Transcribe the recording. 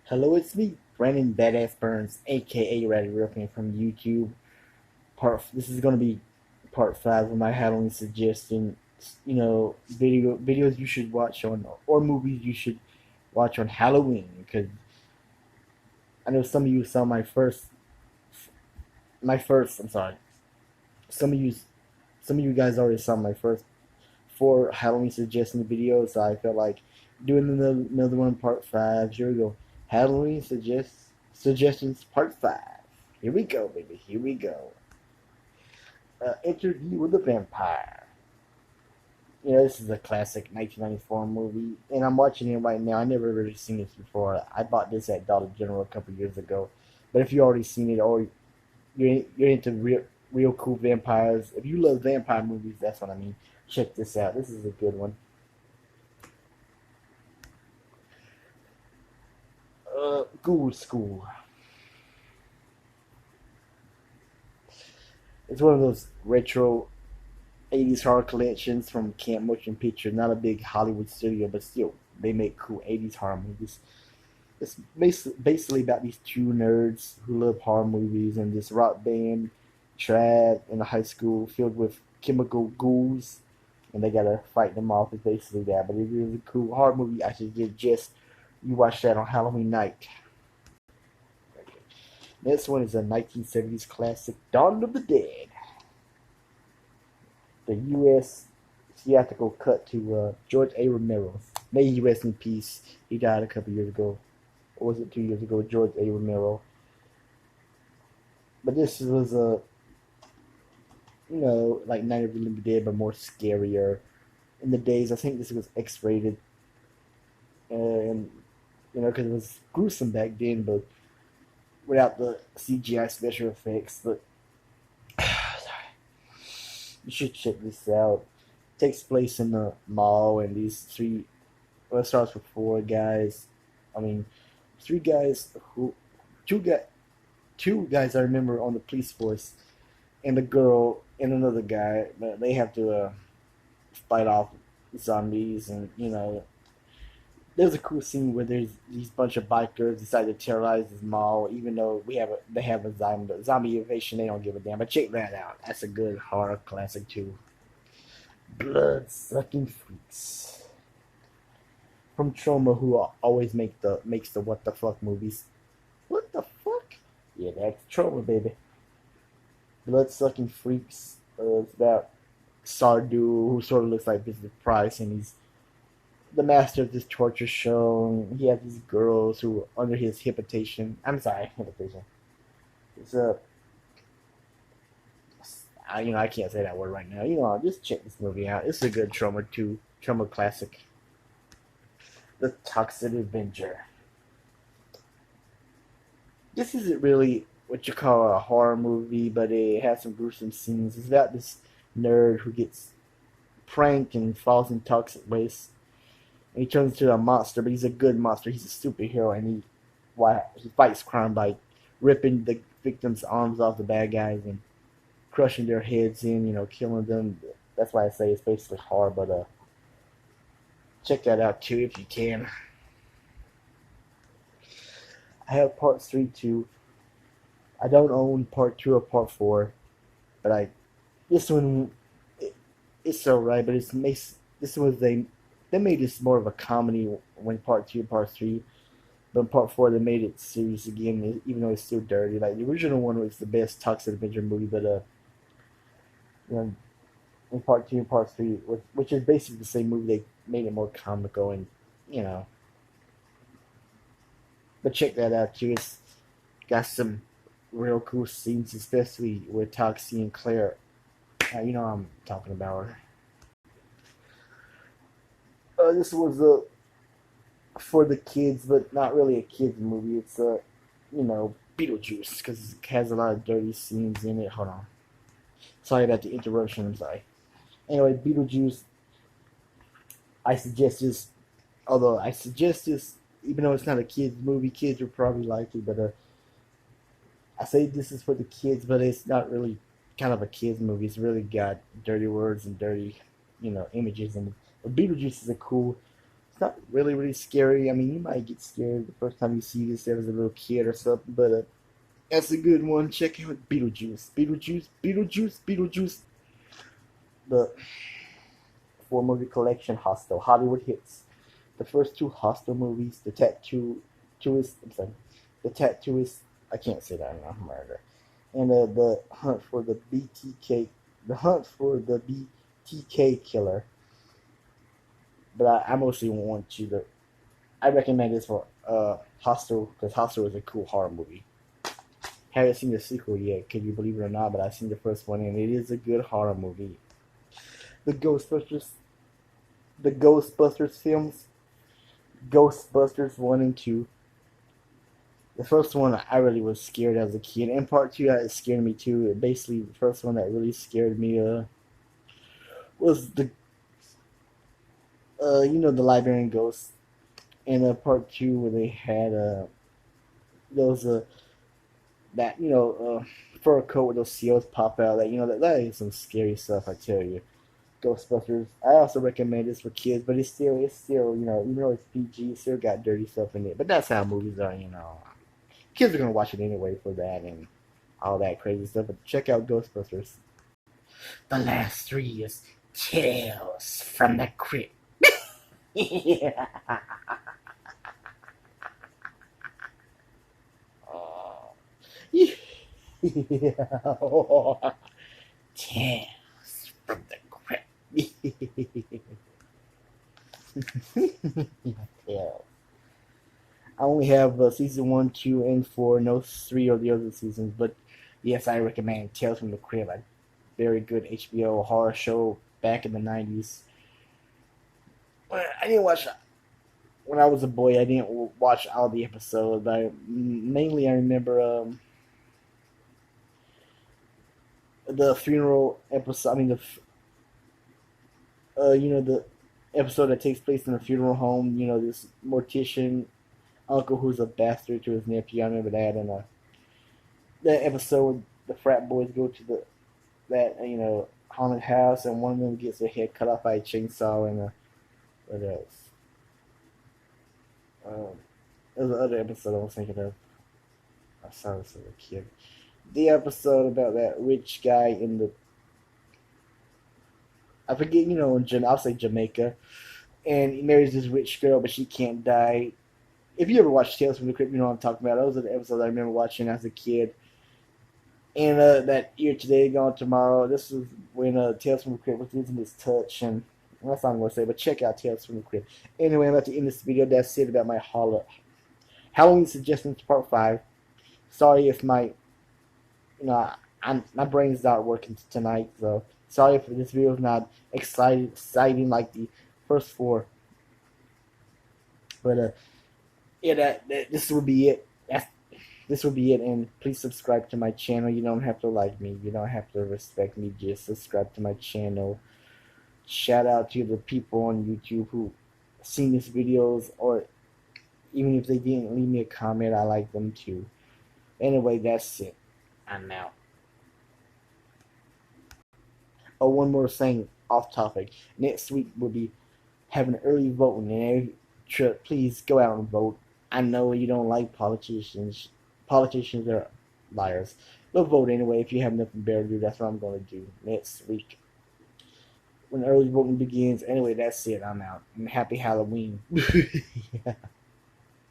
Hello, it's me, Brandon Badass Burns, A.K.A. Ready Ripping from YouTube. This is gonna be part 5 of my Halloween suggestion. Videos you should watch on, or movies you should watch on Halloween. Because I know some of you saw my first. I'm sorry. Some of you, some of you guys already saw my first 4 Halloween suggestion videos. So I felt like doing another one, part 5. Here we go. Halloween suggestions, part 5. Here we go, baby. Here we go. Interview with a Vampire. This is a classic 1994 movie, and I'm watching it right now. I never really seen this before. I bought this at Dollar General a couple years ago. But if you already seen it, or you're into real cool vampires, if you love vampire movies, that's what I mean. Check this out. This is a good one. Ghoul School. It's one of those retro 80s horror collections from Camp Motion Picture. Not a big Hollywood studio, but still, they make cool 80s horror movies. It's basically about these two nerds who love horror movies and this rock band trapped in a high school filled with chemical ghouls, and they gotta fight them off. It's basically that, but it is a cool horror movie. I should just you watch that on Halloween night. Next one is a 1970s classic, Dawn of the Dead. The U.S. theatrical cut to George A. Romero. May he rest in peace. He died a couple years ago. Or was it 2 years ago? George A. Romero. But this was like Night of the Living Dead, but more scarier. In the days, I think this was X-rated, and because it was gruesome back then, but without the CGI special effects. But you should check this out. It takes place in the mall, and these three. Well, it starts with 4 guys. I mean, 3 guys who, two guys, 2 guys I remember on the police force, and a girl and another guy. But they have to fight off zombies, and there's a cool scene where there's these bunch of bikers decide to terrorize this mall, even though they have a zombie invasion. They don't give a damn. But check that out. That's a good horror classic too. Blood sucking freaks from Trauma, who always makes the what the fuck movies. What the fuck? Yeah, that's Trauma, baby. Blood sucking freaks. It's about Sardu, who sort of looks like Vincent Price, and he's the master of this torture show. He has these girls who are under his hypnotation. I'm sorry, hypnotation. It's a I can't say that word right now. Just check this movie out. It's a good trauma classic. The Toxin Avenger. This isn't really what you call a horror movie, but it has some gruesome scenes. It's about this nerd who gets pranked and falls in toxic waste, and he turns into a monster. But he's a good monster. He's a superhero, and he fights crime by ripping the victims' arms off the bad guys and crushing their heads in. Killing them. That's why I say it's basically horror. But check that out too if you can. I have part 3 too. I don't own part 2 or part 4, but this one it's alright. But this was they made this more of a comedy when part 2 and part 3. But in part 4 they made it serious again, even though it's still dirty. Like the original one was the best Toxic Avenger movie, but you know, in part 2 and part 3, which is basically the same movie, they made it more comical and you know. But check that out too. It's got some real cool scenes, especially with Toxie and Claire. You know what I'm talking about. This was for the kids, but not really a kids movie. It's Beetlejuice, because it has a lot of dirty scenes in it. Hold on. Sorry about the interruption. I'm sorry. Anyway, Beetlejuice. I suggest this. Although I suggest this, even though it's not a kids movie, kids will probably like it. But I say this is for the kids, but it's not really kind of a kids movie. It's really got dirty words and dirty, images. And Beetlejuice is a cool. not really really scary. I mean, you might get scared the first time you see this as a little kid or something, but that's a good one. Check out Beetlejuice, Beetlejuice, Beetlejuice, Beetlejuice. The four movie collection, Hostel, Hollywood hits. The first two Hostel movies, I'm sorry, the Tattooist, I can't say that enough, murder, and the Hunt for the BTK, the Hunt for the BTK Killer. But I mostly want you to. I recommend this for Hostel because Hostel is a cool horror movie. Haven't seen the sequel yet, can you believe it or not? But I've seen the first one, and it is a good horror movie. The Ghostbusters, the Ghostbusters films, Ghostbusters 1 and 2. The first one I really was scared as a kid, and part two it scared me too. Basically, the first one that really scared me was the the librarian ghost, and part two where they had those that fur coat with those seals pop out. That is some scary stuff, I tell you. Ghostbusters. I also recommend this for kids, but it's still even though it's PG, it's still got dirty stuff in it. But that's how movies are. Kids are gonna watch it anyway for that and all that crazy stuff. But check out Ghostbusters. The last three is Tales from the Crypt. Yeah. Yeah. Tales from the Crypt. Yeah. I only have season 1, 2, and 4, no three of the other seasons. But yes, I recommend Tales from the Crypt. A very good HBO horror show back in the '90s. Well, I didn't watch when I was a boy. I didn't watch all the episodes. But mainly, I remember the funeral episode. I mean, the episode that takes place in a funeral home. This mortician uncle who's a bastard to his nephew. I remember that, and that episode the frat boys go to that haunted house, and one of them gets their head cut off by a chainsaw, and what else? Um, there was another episode I was thinking of. I saw this as a kid. The episode about that rich guy in the I forget, I'll say Jamaica, and he marries this rich girl, but she can't die. If you ever watched Tales from the Crypt, you know what I'm talking about. Those are the episodes I remember watching as a kid. And that Year Today, Gone Tomorrow. This was when Tales from the Crypt was losing his touch, and that's all I'm going to say. But check out Tales from the Crypt. Anyway, I'm about to end this video. That's it about my Halloween suggestions part 5. Sorry if my brain's not working tonight, so sorry if this video is not exciting like the first 4. But yeah, this will be it. This will be it, and please subscribe to my channel. You don't have to like me. You don't have to respect me. Just subscribe to my channel. Shout out to the people on YouTube who seen these videos, or even if they didn't leave me a comment, I like them too. Anyway, that's it. I'm out. Oh, one more thing off topic. Next week we'll be having early voting, and please go out and vote. I know you don't like politicians. Politicians are liars. But vote anyway. If you have nothing better to do, that's what I'm going to do next week when early voting begins. Anyway, that's it. I'm out. And happy Halloween. Yeah.